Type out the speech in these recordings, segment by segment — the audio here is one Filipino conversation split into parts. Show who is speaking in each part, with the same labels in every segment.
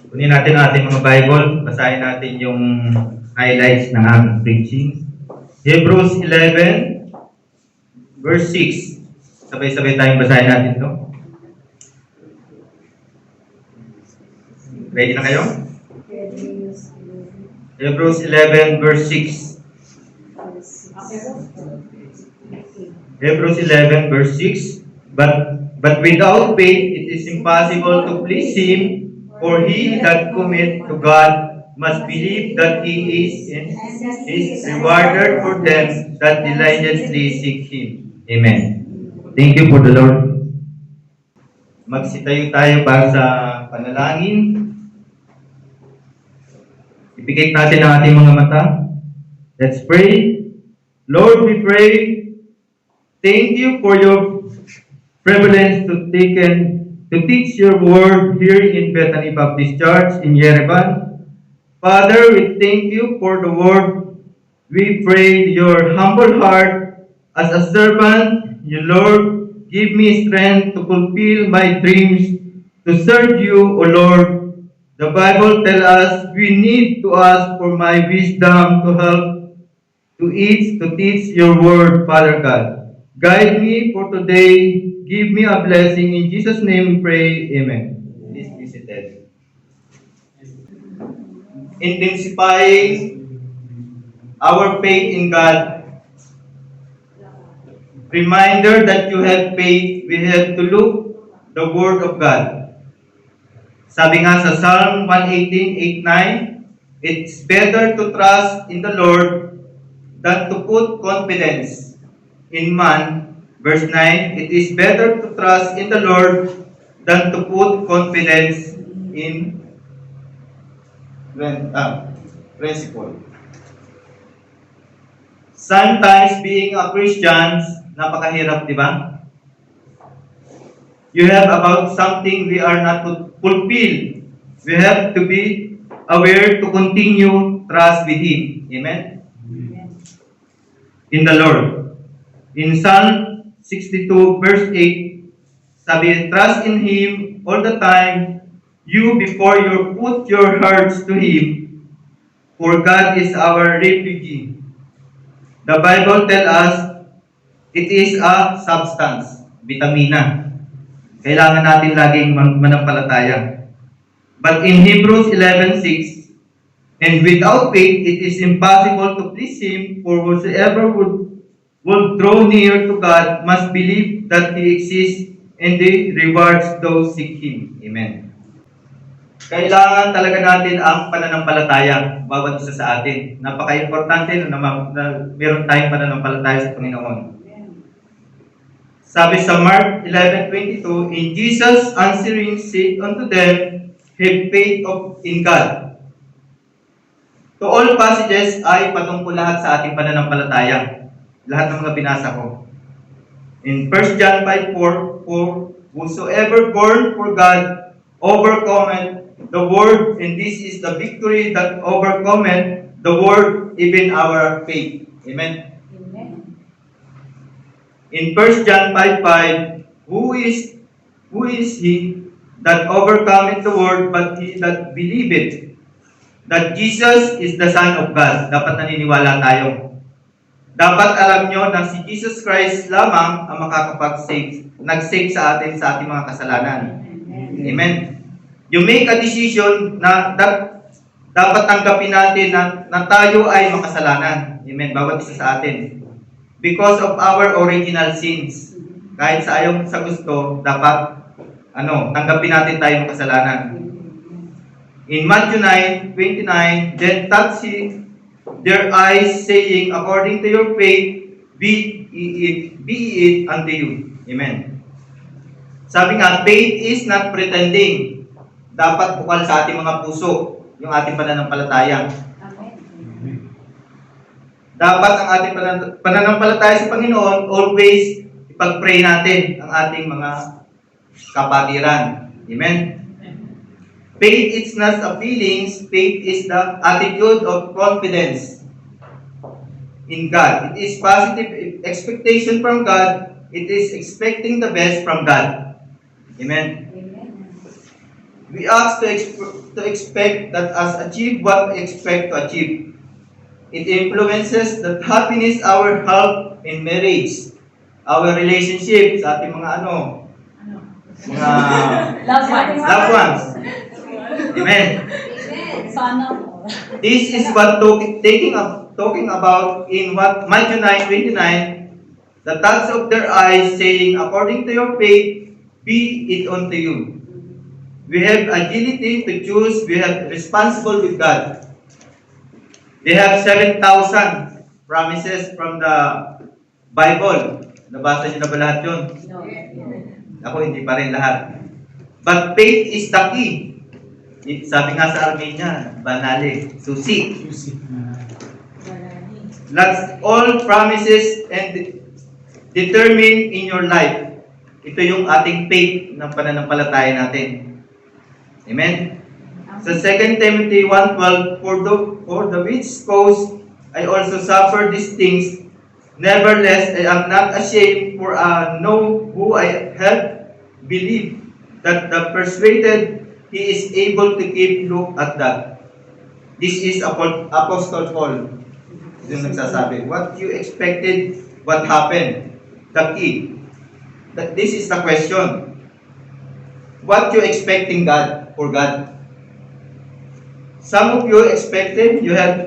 Speaker 1: Kunin natin ang ating mga Bible, basahin natin yung highlights ng ating preaching. Hebrews 11, verse 6. Sabay-sabay tayong basahin natin ito. Ready na kayo? Hebrews 11, verse 6. Hebrews 11, verse 6. But without faith it is impossible to please Him, for he that cometh to God must believe that He is and is rewarded for them that diligently seek Him. Amen. Thank you for the Lord. Magsitayo tayo para sa panalangin. Ipikit natin ang ating mga mata. Let's pray. Lord, we pray. Thank you for your privilege to teach your word here in Bethany Baptist Church in Yerevan. Father, we thank you for the word. We pray your humble heart as a servant. You, Lord, give me strength to fulfill my dreams to serve you, O Lord. The Bible tells us we need to ask for my wisdom to help to teach your word, Father God. Guide me for today. Give me a blessing. In Jesus' name we pray. Amen. Please be seated. Intensifying our faith in God. Reminder that you have faith, we have to look the Word of God. Sabi nga sa Psalm 118:8-9, it's better to trust in the Lord than to put confidence in man. Verse 9, it is better to trust in the Lord than to put confidence in principle. Sometimes being a Christian, napakahirap, di ba? You have about something we are not to fulfill. We have to be aware to continue trust with Him. Amen? In the Lord. In Psalm 62 verse 8, sabi, trust in Him all the time, you before you put your hearts to Him, for God is our refuge. The Bible tells us, it is a substance, vitamina. Kailangan natin laging manampalataya. But in Hebrews 11:6, and without faith it is impossible to please Him, for whosoever would draw near to God must believe that He exists and He rewards those seek Him. Amen. Kailangan talaga natin ang pananampalataya, bawat isa sa atin. Napaka-importante na meron tayong pananampalataya sa Panginoon. Sabi sa Mark 11:22, in Jesus answering said unto them, have faith in God. To all passages ay patungkol lahat sa ating pananampalataya. Lahat ng mga binasa ko. In 1 John 5:4, for whosoever born for God overcometh the world, and this is the victory that overcometh the world, even our faith. Amen. Amen. In 1 John 5:5, who is he that overcometh the world but he that believeth that Jesus is the Son of God? Dapat naniniwala tayo. Dapat alam nyo na si Jesus Christ lamang ang makakapag-save, nag-save sa atin sa ating mga kasalanan. Amen. You make a decision na dapat tanggapin natin na tayo ay makasalanan. Amen. Bawat isa sa atin. Because of our original sins. Kahit sa ayaw sa gusto, dapat tanggapin natin tayo makasalanan. In Matthew 9:29, then touch their eyes, saying, according to your faith, be it unto you. Amen. Sabi nga, faith is not pretending. Dapat bukal sa ating mga puso yung ating pananampalataya. Amen. Dapat ang ating pananampalataya sa Panginoon, always ipag-pray natin ang ating mga kapatiran. Amen. Faith is not a feelings, faith is the attitude of confidence in God. It is positive expectation from God. It is expecting the best from God. Amen. We ask to expect that us achieve what we expect to achieve. It influences the happiness, our health in marriage, our relationship sa ating mga mga loved ones. Amen.
Speaker 2: Sana.
Speaker 1: This is what talking about in what Matthew 9:29, the touch of their eyes saying, according to your faith, be it unto you. We have agility to choose, we have responsible with God. They have 7,000 promises from the Bible. Nabasa niyo na ba lahat yun? Ako, hindi pa rin lahat. But faith is the key. Sabi nga sa Armenia, banale, susi. That's all promises and determined in your life. Ito yung ating faith ng pananampalataya natin. Amen? Sa 2 Timothy 1:12, for the which cause I also suffer these things, nevertheless I am not ashamed, for I know who I have believed, that the persuaded he is able to keep. Look at that. This is Apostle Paul. Yung nagsasabi, what you expected, what happened? The key. This is the question. What you expecting God for God? Some of you expected, you have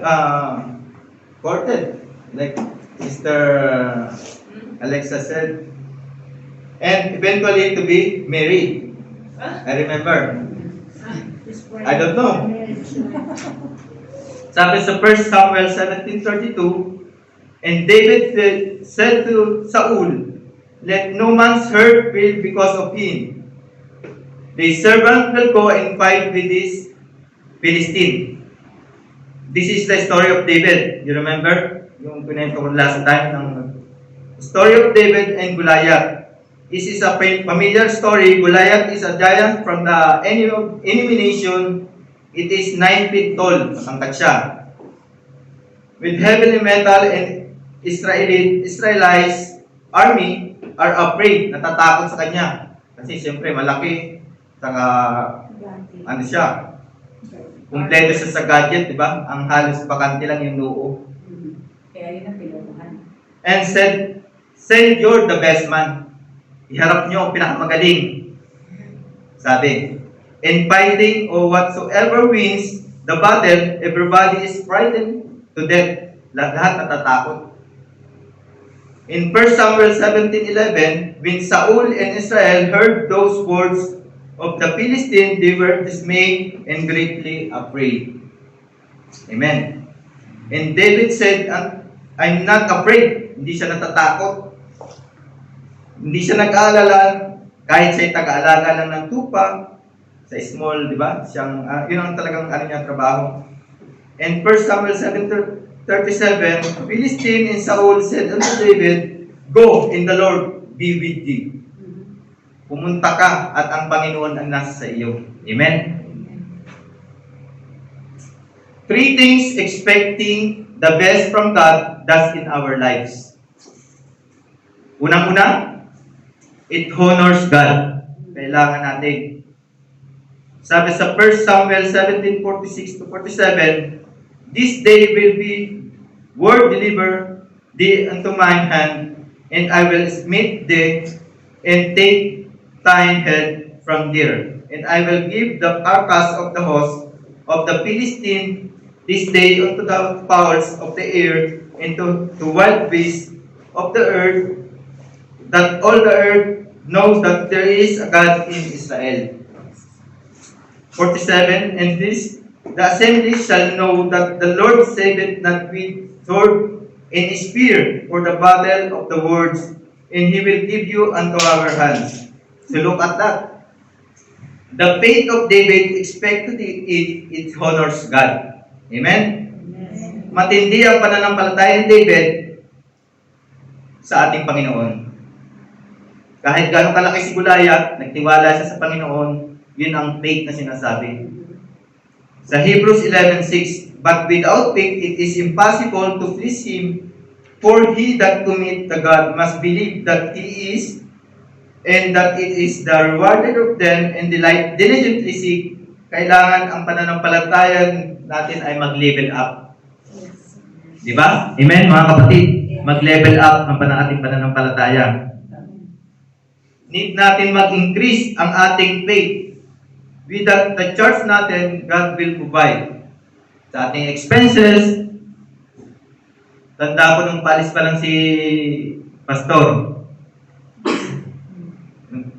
Speaker 1: courted, like Mr. Alexa said, and eventually to be married. I remember. I don't know. Sabi sa 1 Samuel 17:32, and David said to Saul, let no man's heart fail because of him. The servant will go and fight with this Philistine. This is the story of David. You remember? Yung pinento ko last time ng story of David and Goliath. This is a familiar story. Goliath is a giant from the enemy nation. It is 9 feet tall. Matangkad siya. With heavily metal and Israelites army are afraid, natatakot sa kanya. Kasi siyempre malaki. Saka, ano siya? Kumpleto siya sa gadget, di ba? Ang halos bakante lang yung noo.
Speaker 2: Kaya yun ang pinukuhan.
Speaker 1: And said, you're the best man. Iharap niyo ang pinakamagaling. Sabi, in fighting or whatsoever wins the battle, everybody is frightened to death. Lahat natatakot. In 1 Samuel 17:11, when Saul and Israel heard those words of the Philistine, they were dismayed and greatly afraid. Amen. And David said, I'm not afraid. Hindi siya natatakot. Hindi siya nag-aalala, kahit siya'y taga-alaga lang ng tupa, sa small, di ba? Siyang, yun ang talagang niya, trabaho. And 1 Samuel 7:37, Philistine and Saul said unto David, go, and the Lord be with thee. Pumunta ka at ang Panginoon ang nasa sa iyo. Amen? 3 things expecting the best from God does in our lives. Unang-una, it honors God. Kailangan natin. Sabi sa 1 Samuel 17:46-47, this day will be word delivered thee unto mine hand, and I will smite thee, and take thine head from there. And I will give the carcass of the host of the Philistine this day unto the fowls of the air, and to wild beasts of the earth, that all the earth knows that there is a God in Israel. 47, and this, the assembly shall know that the Lord saveth not with sword and spear for the battle of the words, and he will give you unto our hands. So look at that. The faith of David expected it honors God. Amen? Amen? Matindi ang pananampalataya ni David sa ating Panginoon. Kahit gano'ng kalaki si Goliath, nagtiwala siya sa Panginoon, yun ang faith na sinasabi. Sa Hebrews 11:6, but without faith it is impossible to please Him, for he that cometh to God must believe that He is, and that it is the rewarded of them and delight diligently seek, kailangan ang pananampalataya natin ay mag-level up. Di ba? Amen, mga kapatid? Mag-level up ang ating pananampalataya. Need natin mag-increase ang ating faith. With the church natin, God will provide. Sa ating expenses, tanda ko nung palis pa lang si Pastor.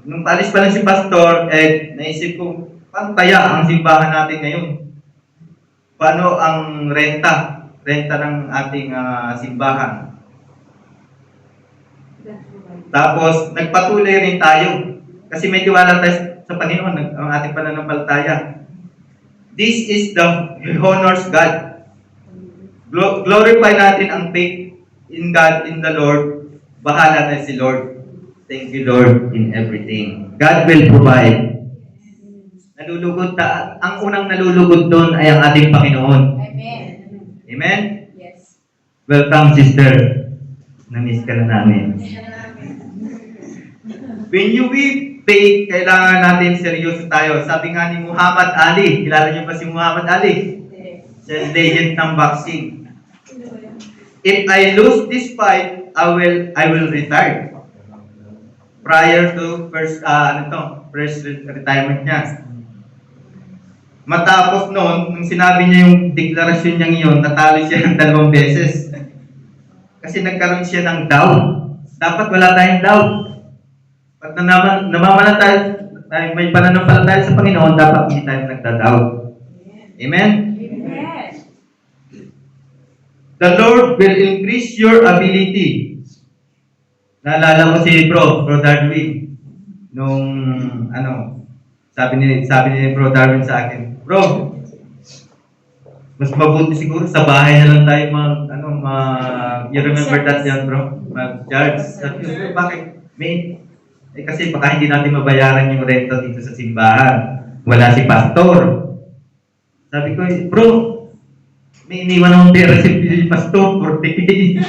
Speaker 1: Nung palis pa lang si Pastor, naisip ko, paano kaya ang simbahan natin ngayon? Paano ang renta? Renta ng ating simbahan. Tapos, nagpatuloy rin tayo. Kasi may tiwala tayo sa Panginoon, ang ating pananampalataya. This is the honors God. Glorify natin ang faith in God, in the Lord. Bahala na si Lord. Thank you, Lord, in everything. God will provide. Ang unang nalulugod doon ay ang ating Panginoon.
Speaker 2: Amen.
Speaker 1: Amen?
Speaker 2: Yes.
Speaker 1: Welcome, sister. Na-miss ka na namin. When you be faith, kailangan natin seryoso tayo. Sabi nga ni Muhammad Ali, kilala niyo ba si Muhammad Ali? Siya legend ng boxing. If I lose this fight, I will retire. Prior to first retirement niya. Matapos noon, nung sinabi niya yung deklarasyon niya ngayon, natalo siya ng 2 beses. Kasi nagkaroon siya ng doubt. Dapat wala tayong doubt. Pag may pananampalataya sa Panginoon, dapat hindi tayo nagda-doubt. Amen?
Speaker 2: Amen.
Speaker 1: The Lord will increase your ability. Naalala ko si Bro Darwin. Nung, sabi ni Bro Darwin sa akin, Bro, mas mabuti siguro sa bahay na lang tayo you remember that yan, bro? Mag-charge. Sabi ko, bro, bakit? Kasi baka hindi natin mabayaran yung renta dito sa simbahan. Wala si pastor. Sabi ko, bro, may iniwan akong pera si pastor, 40K.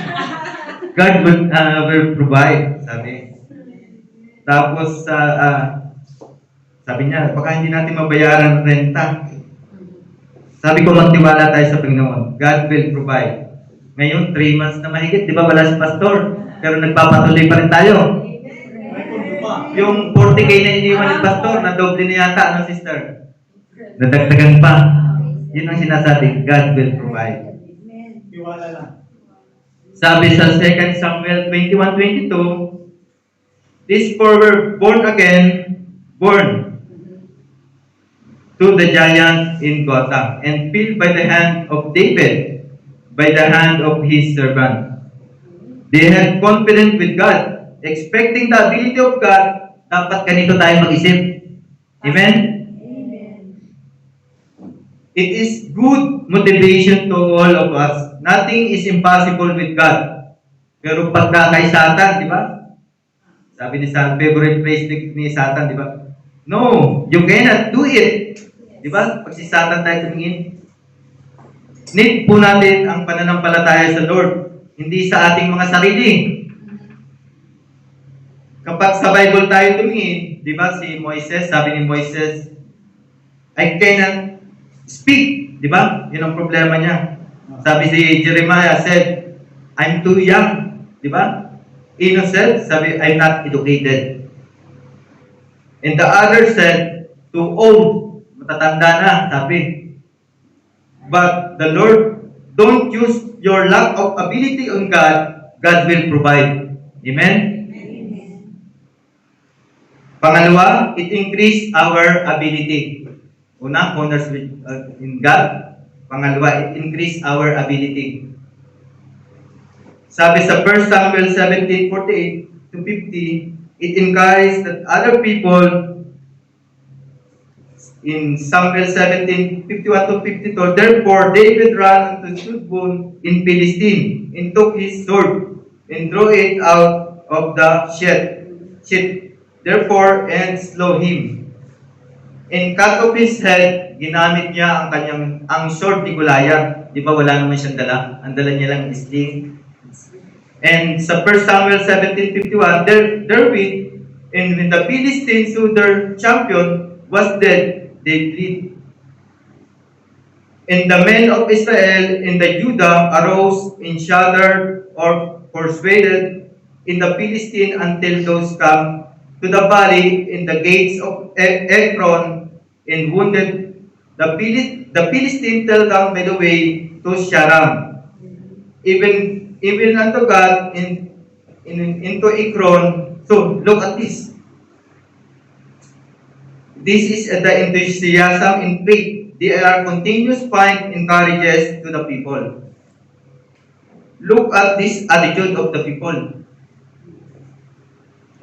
Speaker 1: God will provide, sabi. Tapos, sabi niya, baka hindi natin mabayaran renta. Sabi ko, magtiwala tayo sa Panginoon. God will provide. Ngayon, 3 months na mahigit. Di ba wala si pastor? Pero nagpapatuloy pa rin tayo. Yung 40K na iniwan ni pastor, na doble na yata, sister? Nadagdagan pa. Yun ang sinasabi, God will provide.
Speaker 3: Tiwala lang.
Speaker 1: Sabi sa 2 Samuel 21:22, these four were born to the giant in Gotham, and filled by the hand of David, by the hand of his servant. They had confidence with God, expecting the ability of God. Dapat ganito tayo mag-isip. Amen? It is good motivation to all of us. Nothing is impossible with God. Pero pagka kay Satan, di ba? Sabi ni Satan, favorite phrase ni Satan, di ba? No, you cannot do it. Di ba? Pag si Satan tayo tumingin. Need po natin ang pananampalataya sa Lord, hindi sa ating mga sarili. Kapag sa Bible tayo tumingin, di ba si Moises, sabi ni Moises, I cannot speak. Di ba? Yun ang problema niya. Sabi si Jeremiah said, I'm too young. Di ba? Innocent, sabi, I'm not educated. And the other said, too old. Matatanda na, sabi. But the Lord, don't use your lack of ability on God. God will provide. Amen? Pangalawa, it increase our ability. Una, honors in God. Pangalawa, it increase our ability. Sabi sa 1 Samuel 17:48 to 50, it encourages that other people. In Samuel 17:51 to 52, therefore David ran unto Shudbon in Philistine, and took his sword, and drew it out of the sheath. Therefore, and slew him. And cut off his head, ginamit niya ang sword ni Goliath. Di ba wala naman siyang dala? Ang dala niya lang sling. And sa 1 Samuel 17:51, therewith, And when the Philistines saw their champion was dead, they fled. And the men of Israel and the Judah arose and shuddered or persuaded in the Philistine until those come to the valley in the gates of Ekron and wounded the Philistine till down by the way to Sharam. Even unto God into Ekron. So look at this. This is the enthusiasm in faith. They are continuous find encourages to the people. Look at this attitude of the people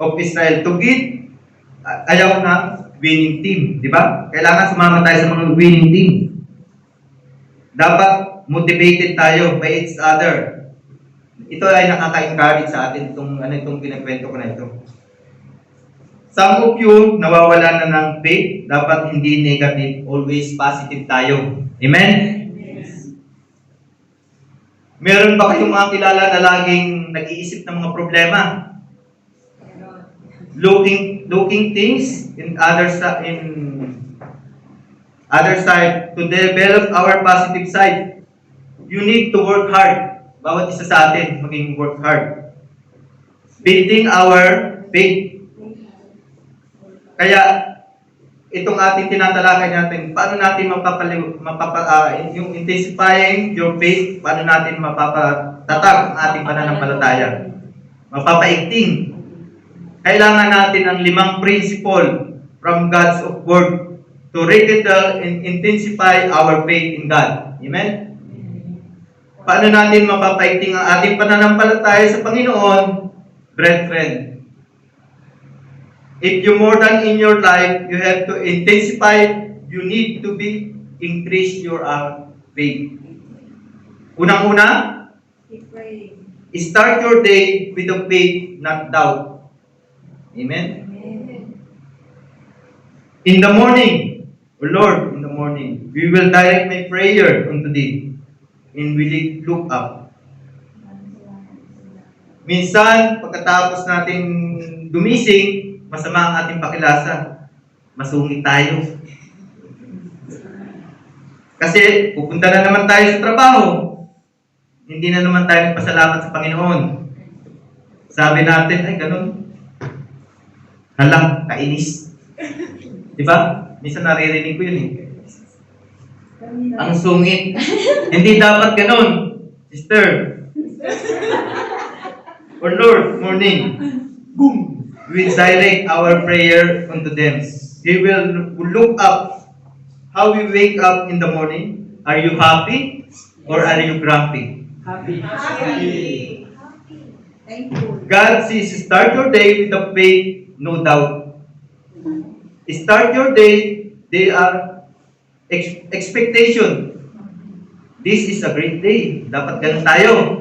Speaker 1: of Israel to get ayaw na winning team, di ba? Kailangan sumama tayo sa mga winning team. Dapat motivated tayo by each other. Ito ay nakaka-encourage sa atin itong pinagkwento ko na ito. Some of you nawawala na ng faith, dapat hindi negative, always positive tayo. Amen?
Speaker 2: Yes.
Speaker 1: Meron ba kayong mga kilala na laging nag-iisip ng mga problema? Looking things in other side to develop our positive side. You need to work hard. Bawat isa sa atin maging work hard. Building our faith. Kaya itong ating tinatalakay natin, paano natin yung intensifying your faith, paano natin mapapatatag ang ating pananampalataya, mapapaigting. Kailangan natin ang 5 principle from God's word to rekindle and intensify our faith in God. Amen? Paano natin mapapaigting ang ating pananampalataya sa Panginoon? Brethren, if you more than in your life, you have to intensify, you need to be increase your faith. Unang-una, start your day with the faith, not doubt. Amen? In the morning, O Lord, in the morning, we will direct my prayer unto Thee, and will look up. Minsan, pagkatapos natin gumising, masama ang ating pakilasa. Masungit tayo. Kasi pupunta na naman tayo sa trabaho. Hindi na naman tayo nagpasalamat sa Panginoon. Sabi natin, ay ganun. Halang, kainis. Diba? Minsan naririnig ko yun eh. Ang sungit. Hindi dapat ganun. Sister. Or Lord, morning. Boom! We direct our prayer unto them. We will look up. How we wake up in the morning? Are you happy or are you grumpy?
Speaker 2: Happy. Thank you.
Speaker 1: God says, start your day with the faith, no doubt. Start your day, they are expectation. This is a great day. Dapat ganun tayo.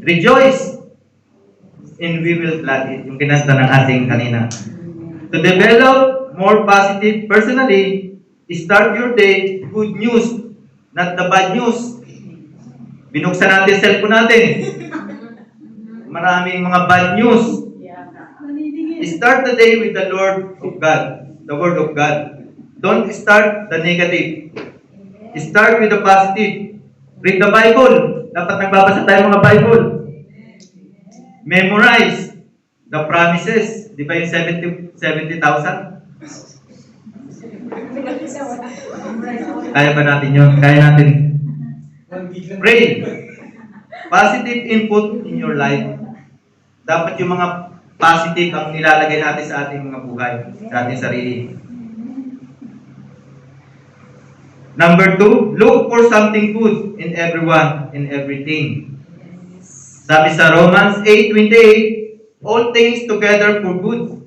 Speaker 1: Rejoice. And we will glad it. Yung kinasta ng ating kanina. To develop more positive personally, start your day good news, not the bad news. Binuksan natin cellphone natin. Maraming mga bad news. Start the day with the Lord of God, the Word of God. Don't start the negative. Start with the positive. Read the Bible. Dapat nagbabasa tayo mga Bible. Memorize the promises. Di ba yung 70,000? Kaya ba natin yun? Kaya natin. Pray. Positive input in your life. Dapat yung mga positive ang nilalagay natin sa ating mga buhay, sa ating sarili. Number 2, look for something good in everyone and everything. Sabi sa Romans 8:28, all things together for good.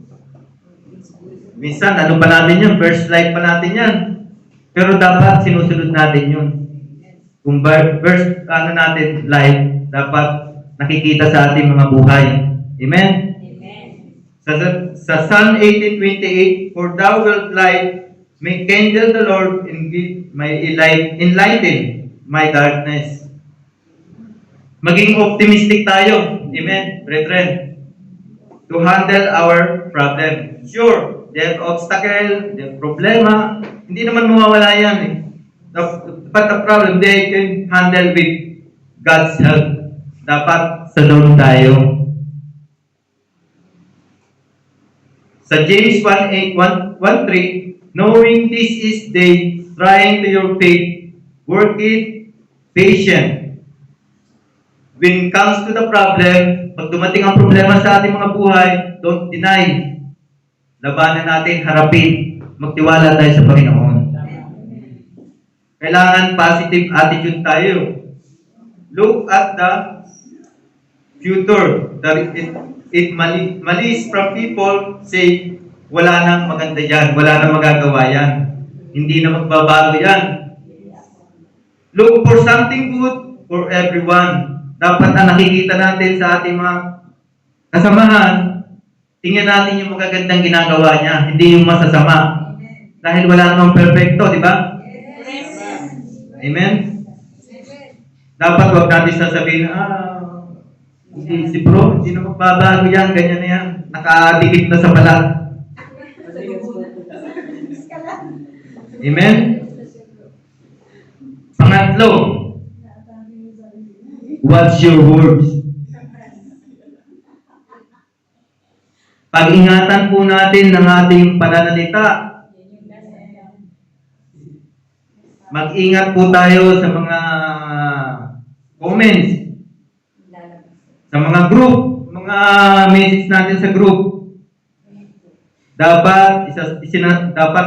Speaker 1: Minsan, ano pa natin yun? First life pa natin yan. Pero dapat sinusunod natin yun. Kung first natin life, dapat nakikita sa ating mga buhay. Amen? Sa Psalm 18:28, for thou wilt light, make kindle the Lord, and give my enlighten my darkness. Maging optimistic tayo. Amen, brethren. to handle our problem. Sure, they have obstacle, they have problema. Hindi naman mawawala yan eh. But the problem, they can handle with God's help. Dapat sa Lord tayo. Sa James 1:8, 1:3, knowing this is they trying to your faith, work it patient. When it comes to the problem, pag dumating ang problema sa ating mga buhay, don't deny. Labanan natin, harapin. Magtiwala tayo sa Panginoon. Kailangan positive attitude tayo. Look at the future. Malis from people say, wala nang maganda yan, wala nang magagawa yan. Hindi na magbabago yan. Look for something good for everyone. Dapat na nakikita natin sa ating mga kasamahan, tingnan natin yung magagandang ginagawa niya, hindi yung masasama. Dahil wala namang perfecto, di ba? Amen? Dapat wag natin sasabihin, si bro, hindi na magbabago yan, ganyan na yan. Nakadikit na sa balat. Amen? Pangatlo, watch your words. Pag-ingatan po natin ng ating pananalita. Mag-ingat po tayo sa mga comments, sa mga group, mga message natin sa group. Dapat dapat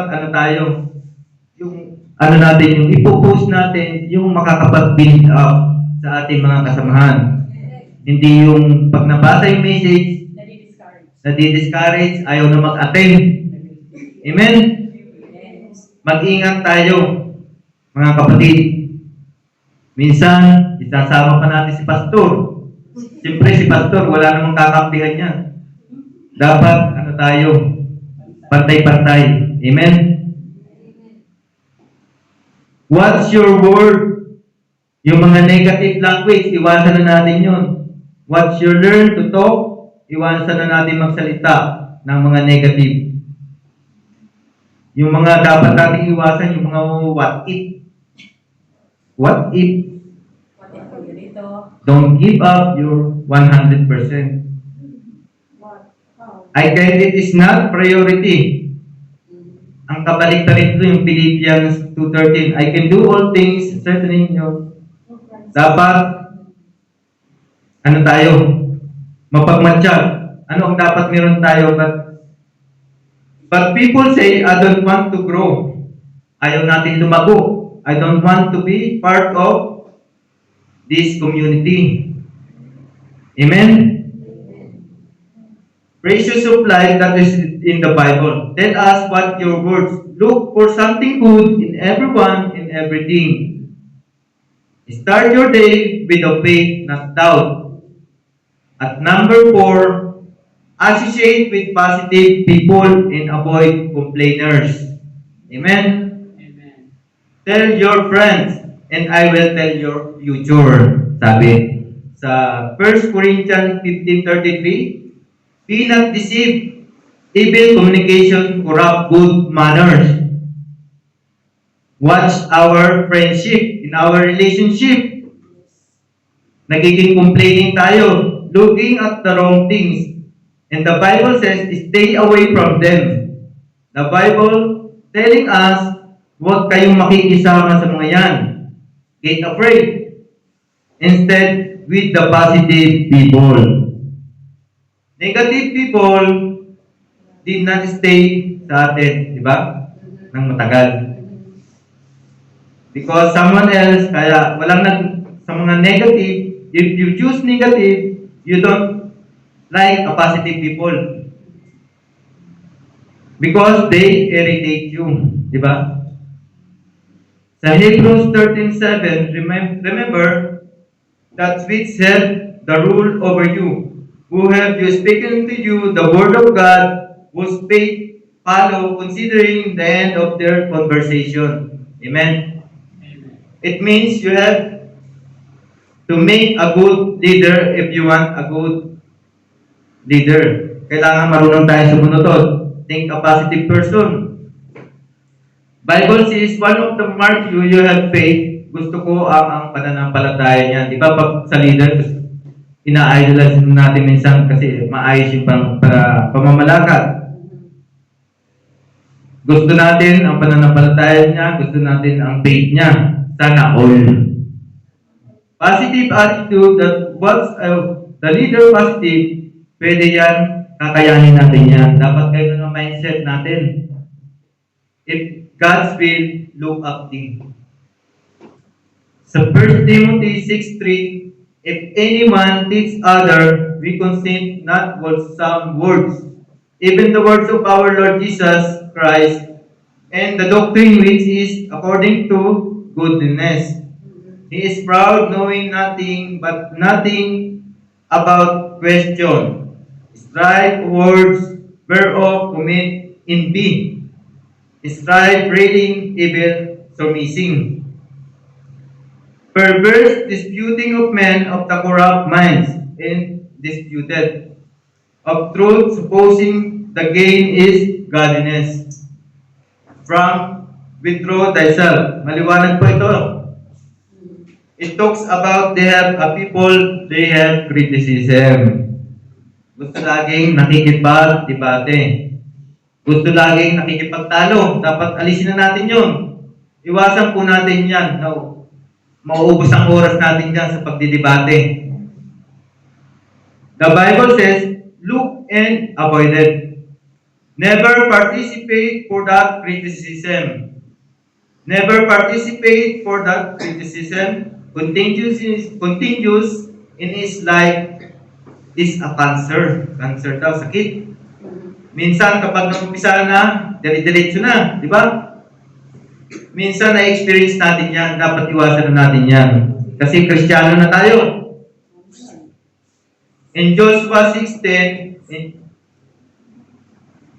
Speaker 1: yung natin, yung ipo-post natin, yung makakapag-build up sa ating mga kasamahan. Hindi yung pag nabasa yung message, nadi-discourage, ayaw na mag-attend. Amen? Mag-ingat tayo, mga kapatid. Minsan, isasama pa natin si pastor. Siyempre, si pastor, wala namang kakampihan niya. Dapat, tayo, pantay-pantay. Amen? What's your word? Yung mga negative language, iwasan na natin yun. What's your learn to talk? Iwasan na natin magsalita ng mga negative. Yung mga dapat natin iwasan, yung mga what if. What if? Don't give up your 100%. Identity is not priority. Ang kabalik-balik ito yung Philippians 2:13. I can do all things, certainly dapat, tayo? Mapagmatsyag. Ano ang dapat meron tayo? But people say, I don't want to grow. Ayaw natin lumago. I don't want to be part of this community. Amen? Precious of life that is in the Bible. Tell us what your words. Look for something good in everyone, in everything. Start your day with a faith, not doubt. At number 4, associate with positive people and avoid complainers. Amen? Amen. Tell your friends, and I will tell your future. Sabi sa 1 Corinthians 15:33, be not deceived. Evil communication corrupt good manners. Watch our friendship, in our relationship. Nagiging complaining tayo, looking at the wrong things. And the Bible says, stay away from them. The Bible telling us, huwag kayong makikisama sa mga yan. Get afraid. Instead, with the positive people. Negative people did not stay sa atin, di ba? Nang matagal. Because someone else, kaya sa mga negative, if you choose negative, you don't like a positive people. Because they irritate you, di ba? Sa Hebrews 13:7, remember that which said the rule over you, who have you spoken to you the word of God, whose faith follow, considering the end of their conversation. Amen? It means you have to make a good leader if you want a good leader. Kailangan marunong tayo sumunod. Think a positive person. Bible says, one of the marks you have faith. Gusto ko ang pananampalataya niya. Di ba pag sa leader, ina-idolize natin minsan kasi maayos yung pamamalakad. Gusto natin ang pananampalataya niya, gusto natin ang faith niya. Sana all. Positive attitude that what's the leader positive, pwede yan, kakayanin natin yan. Dapat kayo ng mindset natin. If God's will, look up to. Sa 1 Timothy 6:3, if anyone teach other, we consent not with some words, even the words of our Lord Jesus Christ, and the doctrine which is according to goodness. He is proud, knowing nothing but nothing about question. Strive words whereof commit in be. Strive rating evil surmising. Perverse disputing of men of the corrupt minds and disputed. Of truth supposing the gain is godliness. From withdraw thyself. Maliwanag po ito. It talks about they have a people, they have criticism. Gusto laging nakikipag-debate. Gusto laging nakikipagtalo. Dapat alisin na natin yun. Iwasan po natin yan. No. Mauubos ang oras natin dyan sa pagdidebate. The Bible says, look and avoid it. Never participate for that criticism. Never participate for that criticism. Continues in his life is a cancer. Cancer daw, sakit. Minsan kapag nagumpisa na, dire-diretso na, di ba? Minsan na-experience natin yan, dapat iwasan na natin yan. Kasi Kristiyano na tayo. In Joshua 6:10,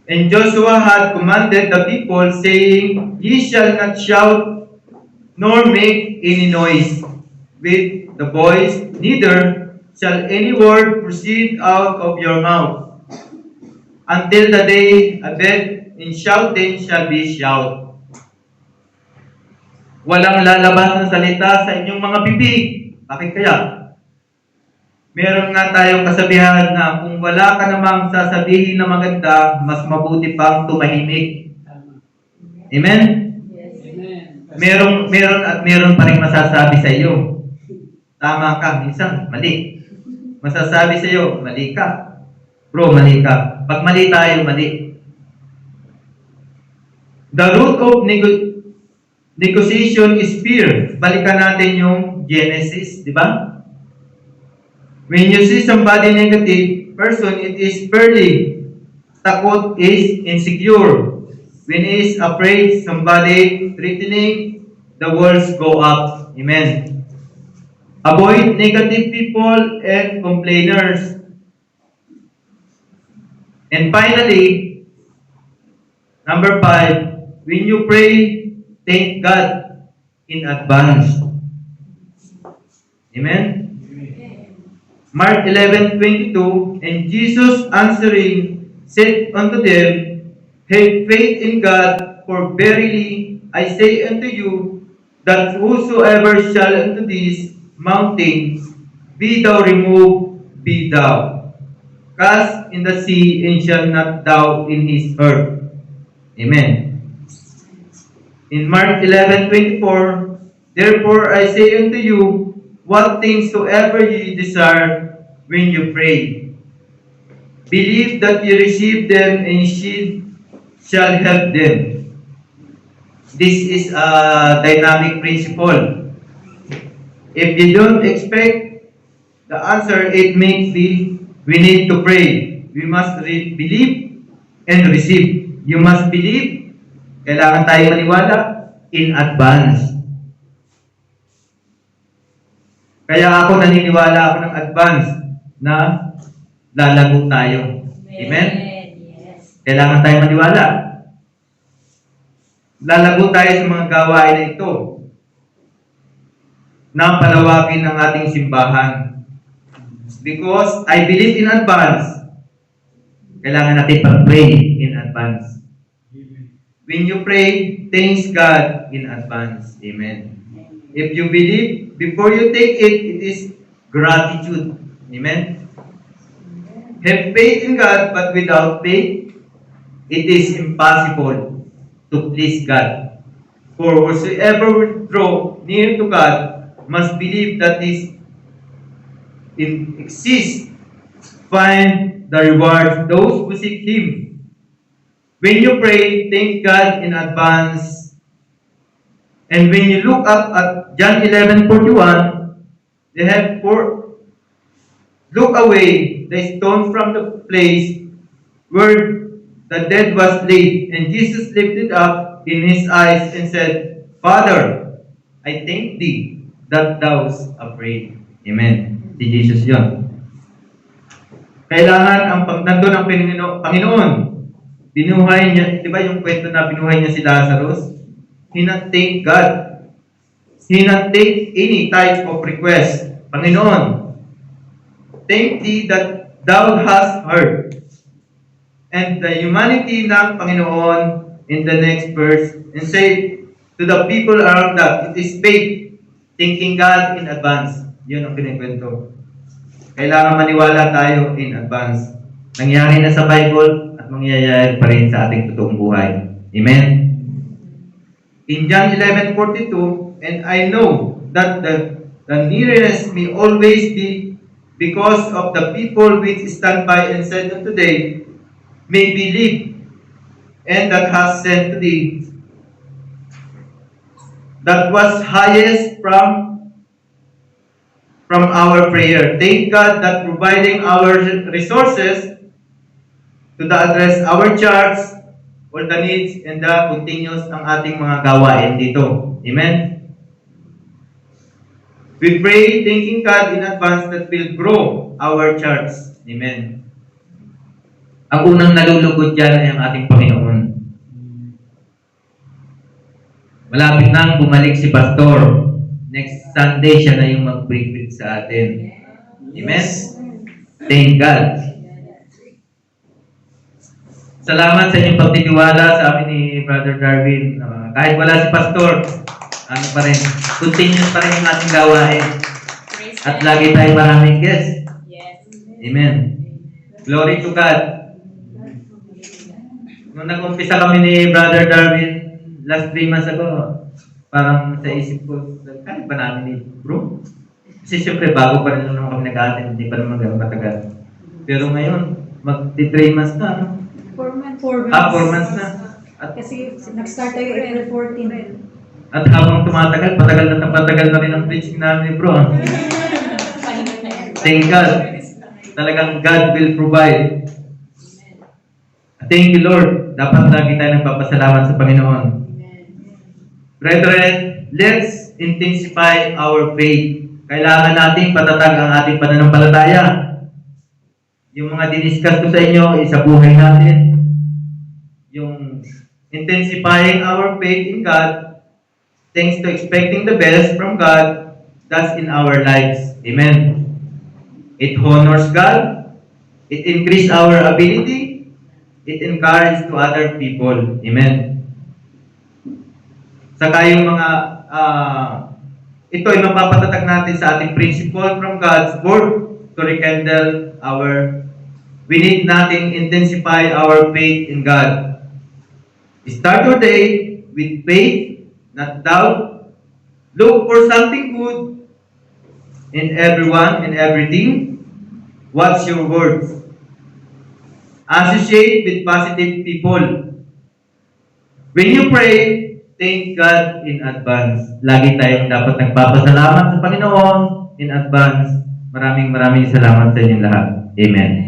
Speaker 1: and Joshua had commanded the people, saying, Ye shall not shout, nor make any noise with the voice, neither shall any word proceed out of your mouth, until the day abed in shouting shall be shout. Walang lalabas ng salita sa inyong mga bibig. Bakit kaya? Meron nga tayong kasabihan na kung wala ka namang sasabihin na maganda, mas mabuti pang tumahimik. Amen?
Speaker 2: Yes.
Speaker 1: Meron pa rin masasabi sa iyo. Tama ka, minsan, mali. Masasabi sa iyo, mali ka. Bro, mali ka. Pag mali tayo, mali. The root of negotiation is fear. Balikan natin yung Genesis, di ba? When you see somebody negative person, it is fairly. Takot is insecure. When he is afraid, somebody threatening, the walls go up. Amen. Avoid negative people and complainers. And finally, number 5, when you pray, thank God in advance. Amen? Mark 11:22, and Jesus answering said unto them, have faith in God, for verily I say unto you, that whosoever shall unto these mountains, be thou removed, be thou cast in the sea, and shall not doubt in his heart. Amen. In Mark 11:24, therefore I say unto you, what things soever ye desire when you pray, believe that ye receive them, and ye shall have them. This is a dynamic principle. If you don't expect the answer, it makes we need to pray. We must believe and receive. You must believe. Kailangan tayo maniwala in advance. Kaya ako naniniwala ako ng advance na lalago tayo. Amen?
Speaker 2: Yes.
Speaker 1: Kailangan tayo maniwala. Lalago tayo sa mga gawain na ito na palawakin ang ating simbahan. Because I believe in advance kailangan natin pag-pray in advance. When you pray, thanks God in advance. Amen. If you believe, before you take it, it is gratitude. Amen. Have faith in God, but without faith, it is impossible to please God. For whosoever will draw near to God must believe that He exists, find the reward those who seek Him. When you pray, thank God in advance. And when you look up at John 11:41, they have look away the stone from the place where the dead was laid. And Jesus lifted up in his eyes and said, Father, I thank thee that thou art afraid. Amen. Si Jesus yun. Kailangan ang nandun ang Panginoon. Binuhay niya, di ba yung kwento na binuhay niya si Lazarus? He not thank God. He not take any type of request. Panginoon, thank thee that thou hast heard. And the humanity ng Panginoon in the next verse and say to the people around that, it is faith, thanking God in advance. Yun ang kinikwento. Kailangan maniwala tayo in advance. Nangyari na sa Bible at mangyayari pa rin sa ating totoong buhay. Amen? In John 11:42, and I know that the nearest may always be because of the people which stand by and said unto today, may believe, and that has sent to thee. That was highest from our prayer. Thank God that providing our resources to address our charts, all the needs, and the continuous ang ating mga gawain dito. Amen? We pray, thanking God in advance that will grow our charts. Amen. Ang unang nalulugod dyan ay ang ating Panginoon. Malapit nang bumalik si Pastor. Next Sunday, siya na yung mag-preach sa atin. Amen? Thank God. Salamat sa inyong pagtitiwala sa amin ni Brother Darwin. Kahit wala si Pastor, ano pa rin, continuous pa rin yung ating gawain. At lagi tayong maraming guests. Amen. Glory to God. Nung nag-umpisa kami ni Brother Darwin, last 3 months ago, parang sa isip ko, kaya ba namin ni bro? Kasi siyempre, bago pa rin naman kami nag-attend, hindi pa naman gano'ng matagal. Pero ngayon, mag-3 months na, no?
Speaker 2: 4 months.
Speaker 1: 4 months na. At,
Speaker 2: Kasi nag-start tayo April 14.
Speaker 1: at habang tumatagal, patagal na rin ang preaching namin ni bro. Thank God. Talagang God will provide. Thank you, Lord. Dapat lagi tayo nagpapasalamat sa Panginoon. Brethren, let's intensify our faith. Kailangan natin patatag ang ating pananampalataya. Yung mga diniscuss ko sa inyo, isa buhay natin. Yung intensifying our faith in God, thanks to expecting the best from God, that's in our lives. Amen. It honors God. It increases our ability. It encourages to other people. Amen. Saka yung mga, ito ay mapapatatag natin sa ating principle from God's Word to rekindle we need nating intensify our faith in God. Start your day with faith, not doubt. Look for something good in everyone and everything. Watch your words. Associate with positive people. When you pray, thank God in advance. Lagi tayong dapat nagpapasalamat sa Panginoon in advance. Maraming salamat sa inyong lahat. Amen.